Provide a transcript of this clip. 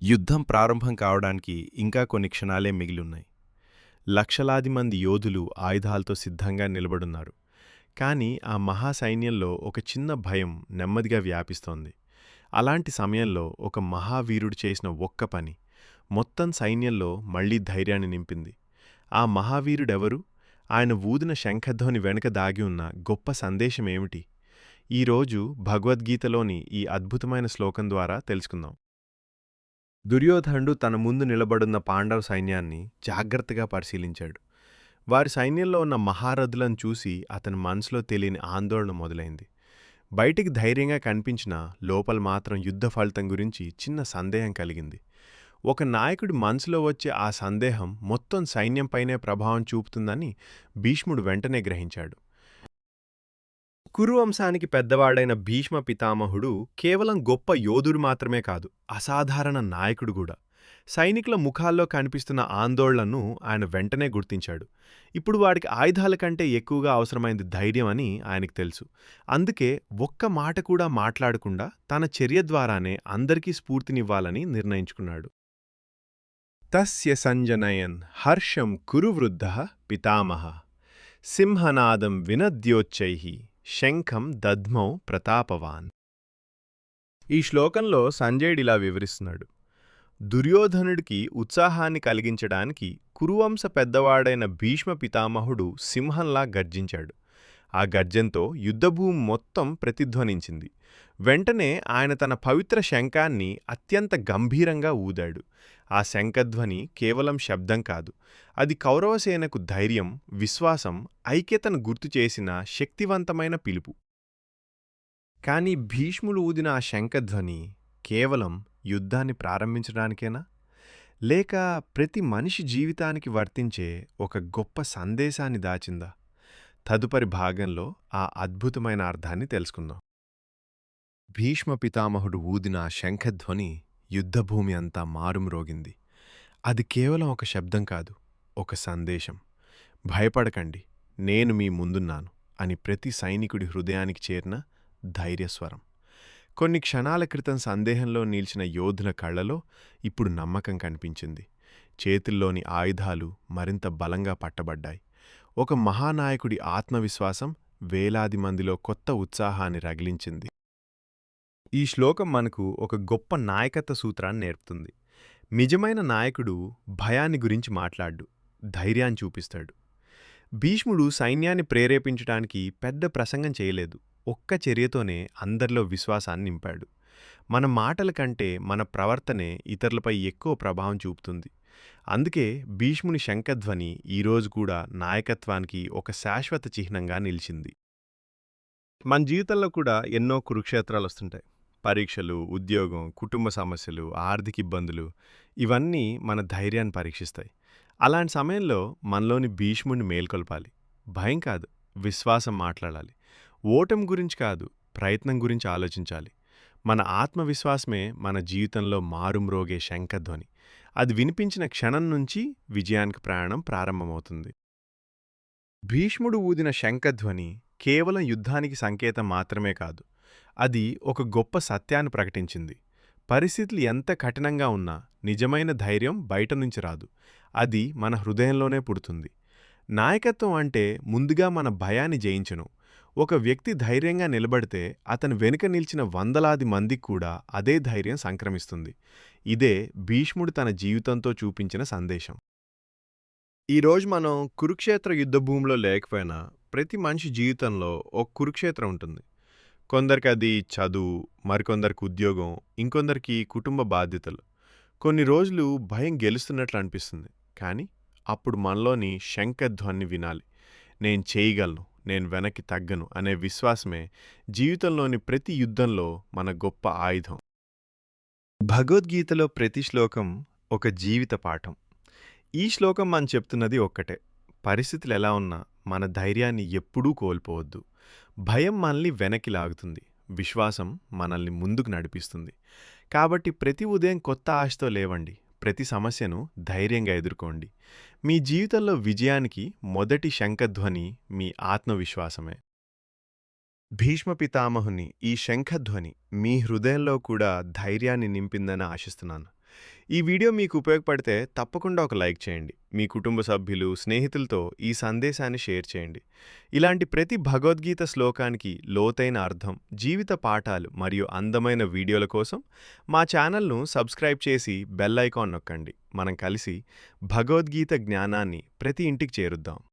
యుద్ధం ప్రారంభం కావడానికి ఇంకా కొన్ని క్షణాలే మిగిలున్నాయి. లక్షలాది మంది యోధులు ఆయుధాలతో సిద్ధంగా నిలబడున్నారు. కాని ఆ మహాసైన్యంలో ఒక చిన్న భయం నెమ్మదిగా వ్యాపిస్తోంది. అలాంటి సమయంలో ఒక మహావీరుడు చేసిన ఒక్క పని మొత్తం సైన్యంలో మళ్లీ ధైర్యాన్ని నింపింది. ఆ మహావీరుడెవరు? ఆయన ఊదిన శంఖధ్వని వెనుక దాగి ఉన్న గొప్ప సందేశమేమిటి? ఈరోజు భగవద్గీతలోని ఈ అద్భుతమైన శ్లోకం ద్వారా తెలుసుకుందాం. దుర్యోధనుడు తన ముందు నిలబడున్న పాండవ సైన్యాన్ని జాగ్రత్తగా పరిశీలించాడు. వారి సైన్యంలో ఉన్న మహారథులను చూసి అతని మనసులో తెలియని ఆందోళన మొదలైంది. బయటికి ధైర్యంగా కనిపించినా లోపల మాత్రం యుద్ధ ఫలితం గురించి చిన్న సందేహం కలిగింది. ఒక నాయకుడి మనసులో వచ్చే ఆ సందేహం మొత్తం సైన్యంపైనే ప్రభావం చూపుతుందని భీష్ముడు వెంటనే గ్రహించాడు. కురువంశానికి పెద్దవాడైన భీష్మ పితామహుడు కేవలం గొప్ప యోధుడు మాత్రమే కాదు, అసాధారణ నాయకుడు కూడా. సైనికుల ముఖాల్లో కనిపిస్తున్న ఆందోళనను ఆయన వెంటనే గుర్తించాడు. ఇప్పుడు వాడికి ఆయుధాల కంటే ఎక్కువగా అవసరమైంది ధైర్యం అని ఆయనకు తెలుసు. అందుకే ఒక్క మాట కూడా మాట్లాడకుండా తన చర్య ద్వారానే అందరికీ స్ఫూర్తినివ్వాలని నిర్ణయించుకున్నాడు. తస్య సంజనయన్ హర్షం కురువృద్ధః పితామహ సింహనాదం వినద్యోచ్చైః శంఖం దద్మౌ ప్రతాపవాన్. ఈ శ్లోకంలో సంజయుడిలా వివరిస్తున్నాడు. దుర్యోధనుడికి ఉత్సాహాన్ని కలిగించడానికి కురువంశ పెద్దవాడైన భీష్మ పితామహుడు సింహంలా గర్జించాడు. ఆ గర్జంతో యుద్ధభూమి మొత్తం ప్రతిధ్వనించింది. వెంటనే ఆయన తన పవిత్ర శంఖాన్ని అత్యంత గంభీరంగా ఊదాడు. ఆ శంఖధ్వని కేవలం శబ్దం కాదు, అది కౌరవసేనకు ధైర్యం, విశ్వాసం, ఐక్యతను గుర్తుచేసిన శక్తివంతమైన పిలుపు. కాని భీష్ముడు ఊదిన ఆ శంఖధ్వని కేవలం యుద్ధాన్ని ప్రారంభించడానికేనా? లేక ప్రతి మనిషి జీవితానికి వర్తించే ఒక గొప్ప సందేశాన్ని దాచిందా? తదుపరి భాగంలో ఆ అద్భుతమైన అర్థాన్ని తెలుసుకుందాం. భీష్మ పితామహుడు ఊదిన ఆ శంఖధ్వని యుద్ధభూమి అంతా మారుమ్రోగింది. అది కేవలం ఒక శబ్దం కాదు, ఒక సందేశం. భయపడకండి, నేను మీ ముందున్నాను అని ప్రతి సైనికుడి హృదయానికి చేరిన ధైర్యస్వరం. కొన్ని క్షణాల క్రితం సందేహంలో నిలిచిన యోధుల కళ్లలో ఇప్పుడు నమ్మకం కనిపించింది. చేతుల్లోని ఆయుధాలు మరింత బలంగా పట్టబడ్డాయి. ఒక మహానాయకుడి ఆత్మవిశ్వాసం వేలాది మందిలో కొత్త ఉత్సాహాన్ని రగిలించింది. ఈ శ్లోకం మనకు ఒక గొప్ప నాయకత్వ సూత్రాన్ని నేర్పుతుంది. నిజమైన నాయకుడు భయాన్ని గురించి మాట్లాడ్డు, ధైర్యాన్ని చూపిస్తాడు. భీష్ముడు సైన్యాన్ని ప్రేరేపించడానికి పెద్ద ప్రసంగం చేయలేదు. ఒక్క చర్యతోనే అందరిలో విశ్వాసాన్ని నింపాడు. మన మాటల కంటే మన ప్రవర్తనే ఇతరులపై ఎక్కువ ప్రభావం చూపుతుంది. అందుకే భీష్ముని శంఖధ్వని ఈరోజు కూడా నాయకత్వానికి ఒక శాశ్వత చిహ్నంగా నిలిచింది. మన జీవితంలో కూడా ఎన్నో కురుక్షేత్రాలు వస్తుంటాయి. పరీక్షలు, ఉద్యోగం, కుటుంబ సమస్యలు, ఆర్థిక ఇబ్బందులు, ఇవన్నీ మన ధైర్యాన్ని పరీక్షిస్తాయి. అలాంటి సమయంలో మనలోని భీష్ముడిని మేల్కొల్పాలి. భయం కాదు, విశ్వాసం మాట్లాడాలి. ఓటమి గురించి కాదు, ప్రయత్నం గురించి ఆలోచించాలి. మన ఆత్మవిశ్వాసమే మన జీవితంలో మారుమ్రోగే శంఖధ్వని. అది వినిపించిన క్షణం నుంచి విజయానికి ప్రయాణం ప్రారంభమవుతుంది. భీష్ముడు ఊదిన శంఖధ్వని కేవలం యుద్ధానికి సంకేతం మాత్రమే కాదు, అది ఒక గొప్ప సత్యాన్ని ప్రకటించింది. పరిస్థితులు ఎంత కఠినంగా ఉన్నా నిజమైన ధైర్యం బయట నుంచి రాదు, అది మన హృదయంలోనే పుడుతుంది. నాయకత్వం అంటే ముందుగా మన భయాన్ని జయించను. ఒక వ్యక్తి ధైర్యంగా నిలబడితే అతని వెనుక నిలిచిన వందలాది మందికి కూడా అదే ధైర్యం సంక్రమిస్తుంది. ఇదే భీష్ముడు తన జీవితంతో చూపించిన సందేశం. ఈరోజు మనం కురుక్షేత్ర యుద్ధభూమిలో లేకపోయినా ప్రతి మనిషి జీవితంలో ఒక కురుక్షేత్రం ఉంటుంది. కొందరికి అది చదువు, మరికొందరికి ఉద్యోగం, ఇంకొందరికి కుటుంబ బాధ్యతలు. కొన్ని రోజులు భయం గెలుస్తున్నట్లు అనిపిస్తుంది. కానీ అప్పుడు మనలోని శంఖధ్వని వినాలి. నేను చేయగలను, నేను వెనక్కి తగ్గను అనే విశ్వాసమే జీవితంలోని ప్రతి యుద్ధంలో మన గొప్ప ఆయుధం. భగవద్గీతలో ప్రతి శ్లోకం ఒక జీవిత పాఠం. ఈ శ్లోకం మనం చెప్తున్నది ఒక్కటే: పరిస్థితులు ఎలా ఉన్నా మన ధైర్యాన్ని ఎప్పుడూ కోల్పోవద్దు. భయం మనల్ని వెనక్కి లాగుతుంది, విశ్వాసం మనల్ని ముందుకు నడిపిస్తుంది. కాబట్టి ప్రతి ఉదయం కొత్త ఆశతో లేవండి, ప్రతి సమస్యను ధైర్యంగా ఎదుర్కోండి. మీ జీవితంలో విజయానికి మొదటి శంఖధ్వని మీ ఆత్మవిశ్వాసమే. భీష్మ పితామహుని ఈ శంఖధ్వని మీ హృదయంలో కూడా ధైర్యాన్ని నింపిందని ఆశిస్తున్నాను. ఈ వీడియో మీకు ఉపయోగపడితే తప్పకుండా ఒక లైక్ చేయండి. మీ కుటుంబ సభ్యులు, స్నేహితులతో ఈ సందేశాన్ని షేర్ చేయండి. ఇలాంటి ప్రతి భగవద్గీత శ్లోకానికి లోతైన అర్థం, జీవిత పాఠాలు మరియు అందమైన వీడియోల కోసం మా ఛానల్ను సబ్స్క్రైబ్ చేసి బెల్ ఐకాన్ నొక్కండి. మనం కలిసి భగవద్గీత జ్ఞానాన్ని ప్రతి ఇంటికి చేరుద్దాం.